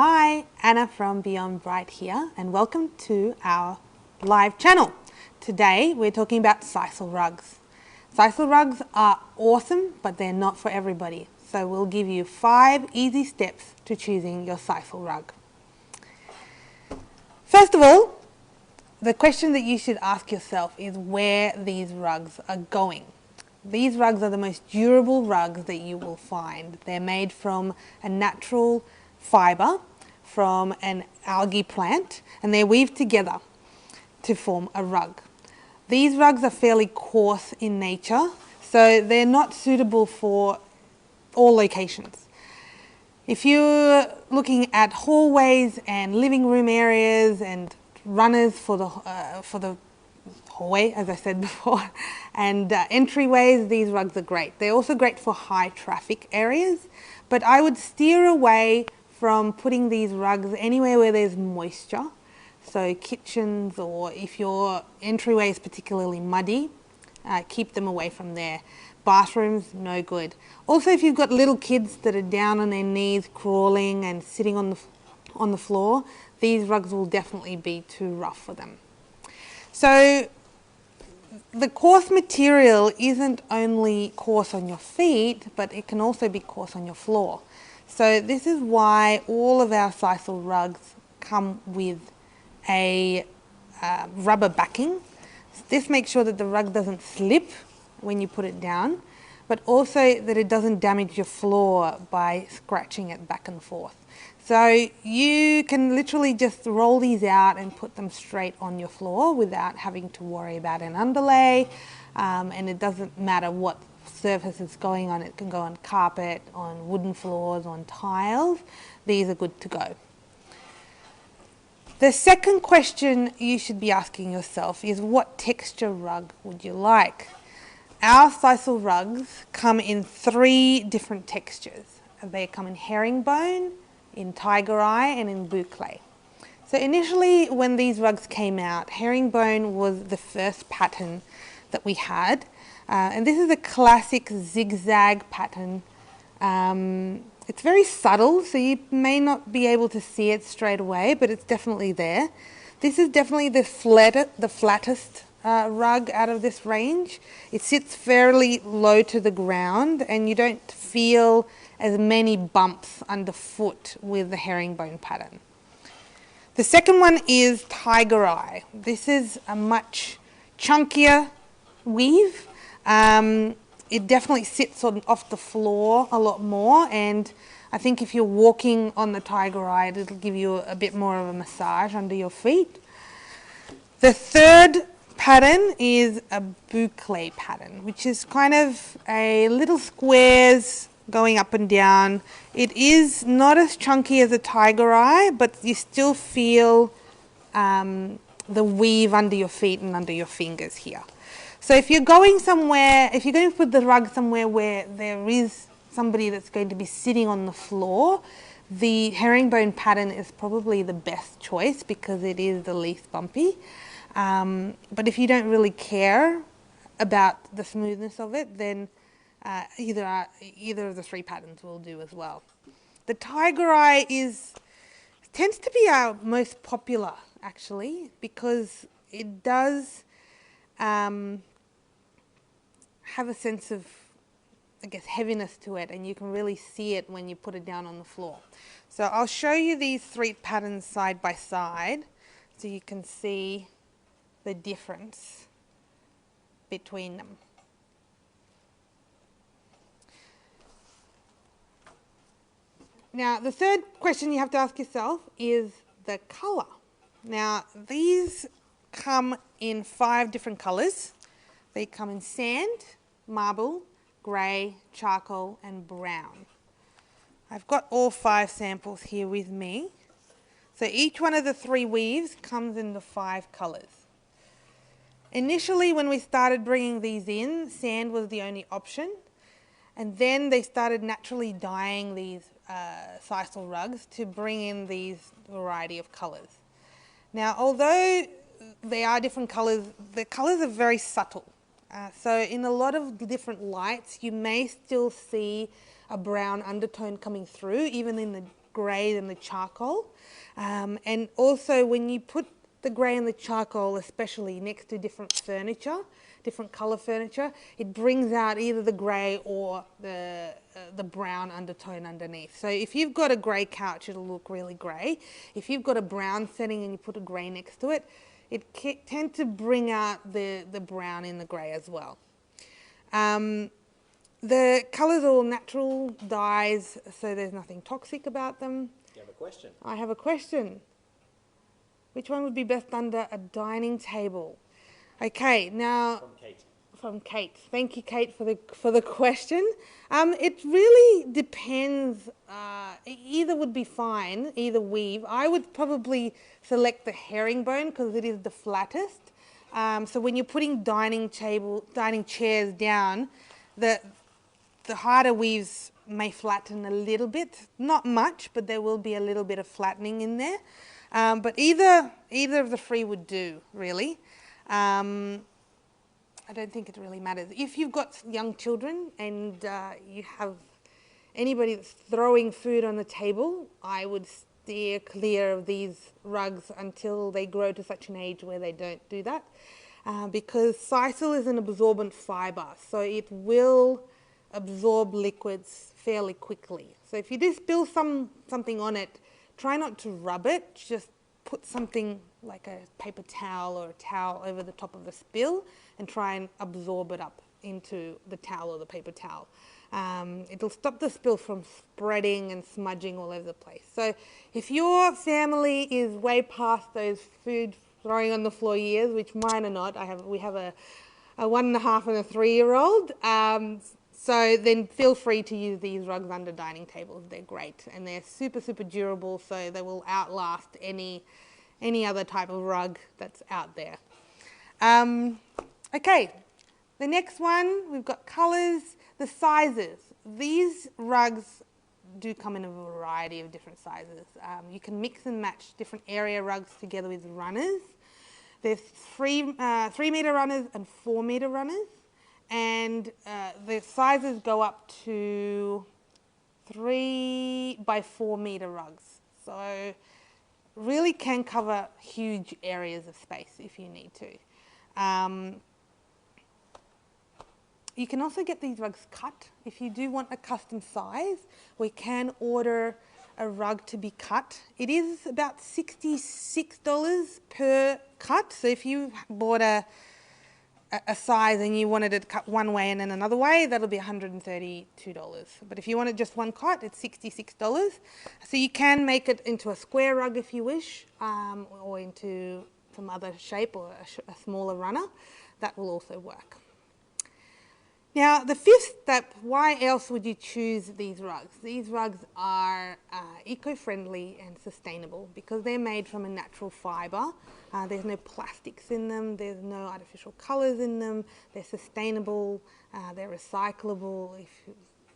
Hi, Anna from Beyond Bright here, and welcome to our live channel. Today we're talking about sisal rugs. Sisal rugs are awesome, but they're not for everybody. So we'll give you 5 easy steps to choosing your sisal rug. First of all, the question that you should ask yourself is where these rugs are going. These rugs are the most durable rugs that you will find. They're made from a natural fibre from an algae plant, and they're weaved together to form a rug. These rugs are fairly coarse in nature, so they're not suitable for all locations. If you're looking at hallways and living room areas and runners for the hallway, as I said before, and entryways, these rugs are great. They're also great for high traffic areas, but I would steer away from putting these rugs anywhere where there's moisture. So kitchens, or if your entryway is particularly muddy, keep them away from there. Bathrooms, no good. Also, if you've got little kids that are down on their knees, crawling and sitting on the floor, these rugs will definitely be too rough for them. So the coarse material isn't only coarse on your feet, but it can also be coarse on your floor. So this is why all of our sisal rugs come with a rubber backing. This makes sure that the rug doesn't slip when you put it down, but also that it doesn't damage your floor by scratching it back and forth. So you can literally just roll these out and put them straight on your floor without having to worry about an underlay, and it doesn't matter what surface it's going on. It can go on carpet, on wooden floors, on tiles. These are good to go. The second question you should be asking yourself is, what texture rug would you like? Our sisal rugs come in 3 different textures. They come in herringbone, in tiger eye, and in boucle. So initially when these rugs came out, herringbone was the first pattern that we had. And this is a classic zigzag pattern. It's very subtle, so you may not be able to see it straight away, but it's definitely there. This is definitely the flattest rug out of this range. It sits fairly low to the ground, and you don't feel as many bumps underfoot with the herringbone pattern. The second one is tiger eye. This is a much chunkier weave. It definitely sits off the floor a lot more, and I think if you're walking on the tiger eye, it'll give you a bit more of a massage under your feet. The third pattern is a boucle pattern, which is kind of a little squares going up and down. It is not as chunky as a tiger eye, but you still feel the weave under your feet and under your fingers here. So if you're going somewhere, if you're going to put the rug somewhere where there is somebody that's going to be sitting on the floor, the herringbone pattern is probably the best choice because it is the least bumpy. But if you don't really care about the smoothness of it, then either of the 3 patterns will do as well. The tiger eye tends to be our most popular, actually, because it does have a sense of, I guess, heaviness to it, and you can really see it when you put it down on the floor. So I'll show you these 3 patterns side by side so you can see the difference between them. Now, the third question you have to ask yourself is the colour. Now, these come in 5 different colours. They come in sand, marble, grey, charcoal, and brown. I've got all 5 samples here with me. So each one of the 3 weaves comes in the 5 colours. Initially, when we started bringing these in, sand was the only option. And then they started naturally dyeing these sisal rugs to bring in these variety of colours. Now, although they are different colours, the colours are very subtle. So in a lot of different lights, you may still see a brown undertone coming through, even in the grey than the charcoal. And also when you put the grey and the charcoal, especially next to different furniture, different colour furniture, it brings out either the grey or the brown undertone underneath. So if you've got a grey couch, it'll look really grey. If you've got a brown setting and you put a grey next to it, it tends to bring out the brown in the grey as well. The colours are all natural dyes, so there's nothing toxic about them. You have a question? I have a question. Which one would be best under a dining table? Okay, now... From Kate. From Kate. Thank you, Kate, for the question. It really depends. Either would be fine, either weave. I would probably select the herringbone because it is the flattest. So when you're putting dining chairs down, the harder weaves may flatten a little bit. Not much, but there will be a little bit of flattening in there. But either of the three would do, really. I don't think it really matters. If you've got young children and you have anybody that's throwing food on the table, I would steer clear of these rugs until they grow to such an age where they don't do that. Because sisal is an absorbent fibre, so it will absorb liquids fairly quickly. So if you do spill something on it, try not to rub it, just put something like a paper towel or a towel over the top of the spill and try and absorb it up into the towel or the paper towel. It'll stop the spill from spreading and smudging all over the place. So if your family is way past those food throwing on the floor years, which mine are not, we have a 1.5 and a 3-year-old, so then feel free to use these rugs under dining tables. They're great and they're super, super durable, so they will outlast any other type of rug that's out there. Okay, the next one, we've got colours, the sizes. These rugs do come in a variety of different sizes. You can mix and match different area rugs together with runners. There's 3-metre runners and 4-metre runners. And the sizes go up to 3 by 4 metre rugs. So really can cover huge areas of space if you need to. You can also get these rugs cut. If you do want a custom size, we can order a rug to be cut. It is about $66 per cut. So if you bought a size and you wanted it cut one way and then another way, that'll be $132. But if you wanted just one cut, it's $66. So you can make it into a square rug if you wish, or into some other shape or a smaller runner. That will also work. Now, the fifth step, why else would you choose these rugs? These rugs are eco-friendly and sustainable because they're made from a natural fibre. There's no plastics in them, there's no artificial colours in them, they're sustainable, they're recyclable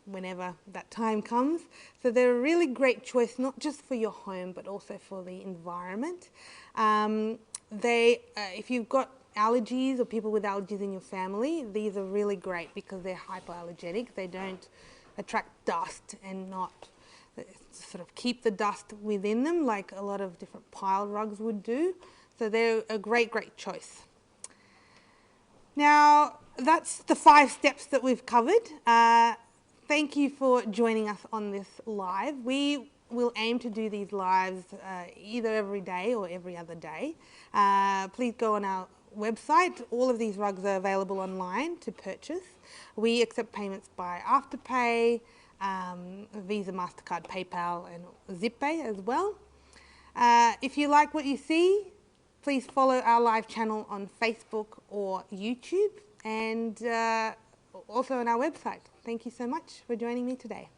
whenever that time comes. So they're a really great choice, not just for your home, but also for the environment. If you've got allergies or people with allergies in your family, these are really great because they're hypoallergenic. They don't attract dust and not sort of keep the dust within them like a lot of different pile rugs would do. So they're a great, great choice. Now, that's the 5 steps that we've covered. Thank you for joining us on this live. We will aim to do these lives either every day or every other day. Please go on our website. All of these rugs are available online to purchase. We accept payments by Afterpay, Visa, MasterCard, PayPal and ZipPay as well. If you like what you see, please follow our live channel on Facebook or YouTube and also on our website. Thank you so much for joining me today.